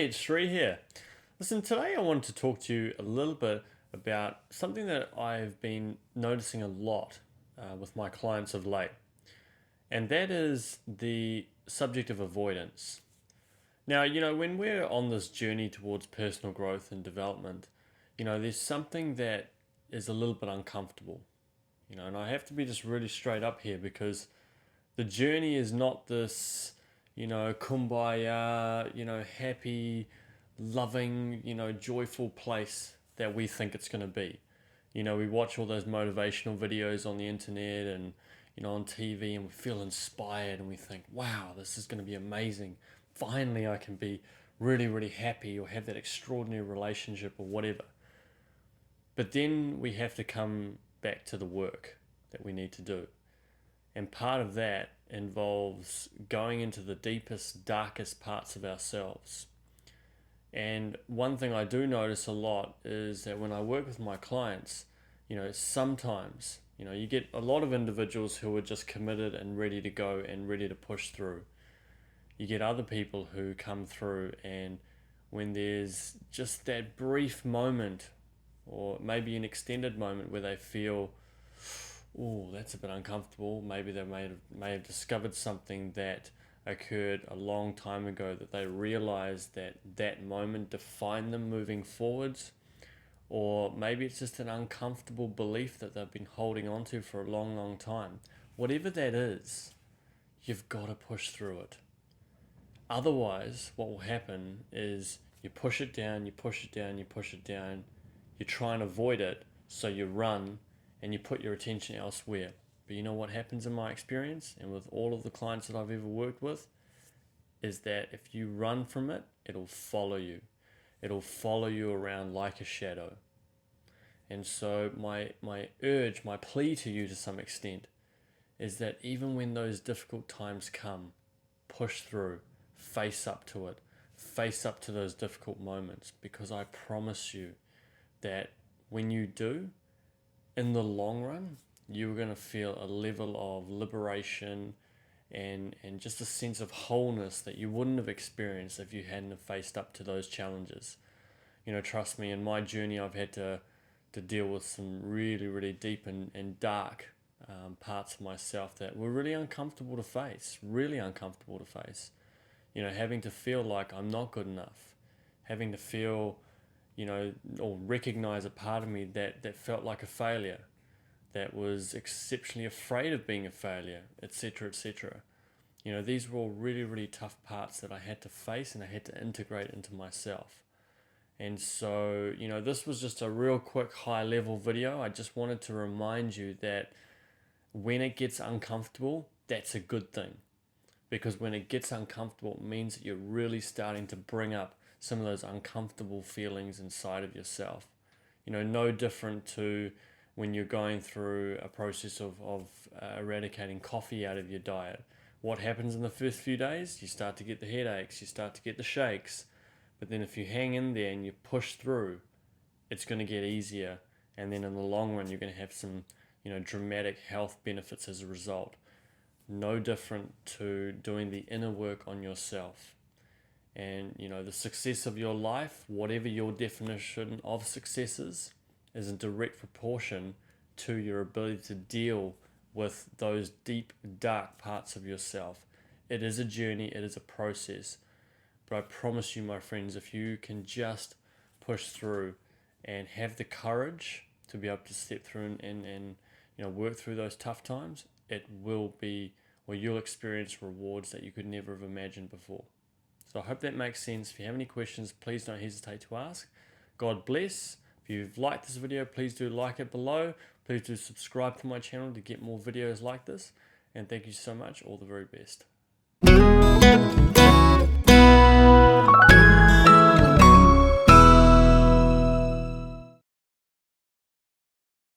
Hey, it's Sri here. Listen, today I wanted to talk to you a little bit about something that I've been noticing a lot with my clients of late, and that is the subject of avoidance. Now, when we're on this journey towards personal growth and development, there's something that is a little bit uncomfortable, and I have to be just really straight up here because the journey is not this, kumbaya, happy, loving, joyful place that we think it's going to be. We watch all those motivational videos on the internet and, on TV, and we feel inspired and we think, wow, this is going to be amazing. Finally, I can be really, really happy or have that extraordinary relationship or whatever. But then we have to come back to the work that we need to do. And part of that involves going into the deepest, darkest parts of ourselves. And one thing I do notice a lot is that when I work with my clients, sometimes, you get a lot of individuals who are just committed and ready to go and ready to push through. You get other people who come through, and when there's just that brief moment or maybe an extended moment where they feel, oh, that's a bit uncomfortable. Maybe they may have discovered something that occurred a long time ago that they realized that moment defined them moving forwards. Or maybe it's just an uncomfortable belief that they've been holding on to for a long, long time. Whatever that is, you've got to push through it. Otherwise, what will happen is you push it down, you push it down, you push it down. You try and avoid it, so you run and you put your attention elsewhere. But you know what happens in my experience and with all of the clients that I've ever worked with is that if you run from it, it'll follow you. It'll follow you around like a shadow. And so my urge, my plea to you to some extent is that even when those difficult times come, push through, face up to it, face up to those difficult moments, because I promise you that when you do, in the long run, you're going to feel a level of liberation and just a sense of wholeness that you wouldn't have experienced if you hadn't have faced up to those challenges. Trust me, in my journey, I've had to deal with some really, really deep and dark parts of myself that were really uncomfortable to face, having to feel like I'm not good enough, having to feel or recognize a part of me that felt like a failure, that was exceptionally afraid of being a failure, etc., etc. These were all really, really tough parts that I had to face and I had to integrate into myself. And so, this was just a real quick high-level video. I just wanted to remind you that when it gets uncomfortable, that's a good thing. Because when it gets uncomfortable, it means that you're really starting to bring up some of those uncomfortable feelings inside of yourself. No different to when you're going through a process of eradicating coffee out of your diet. What happens in the first few days? You start to get the headaches, you start to get the shakes. But then if you hang in there and you push through, it's going to get easier. And then in the long run, you're going to have some, dramatic health benefits as a result. No different to doing the inner work on yourself. And, the success of your life, whatever your definition of success is in direct proportion to your ability to deal with those deep, dark parts of yourself. It is a journey, it is a process. But I promise you, my friends, if you can just push through and have the courage to be able to step through and work through those tough times, it will be, or you'll experience rewards that you could never have imagined before. So I hope that makes sense. If you have any questions, please don't hesitate to ask. God bless. If you've liked this video, please do like it below. Please do subscribe to my channel to get more videos like this. And thank you so much. All the very best.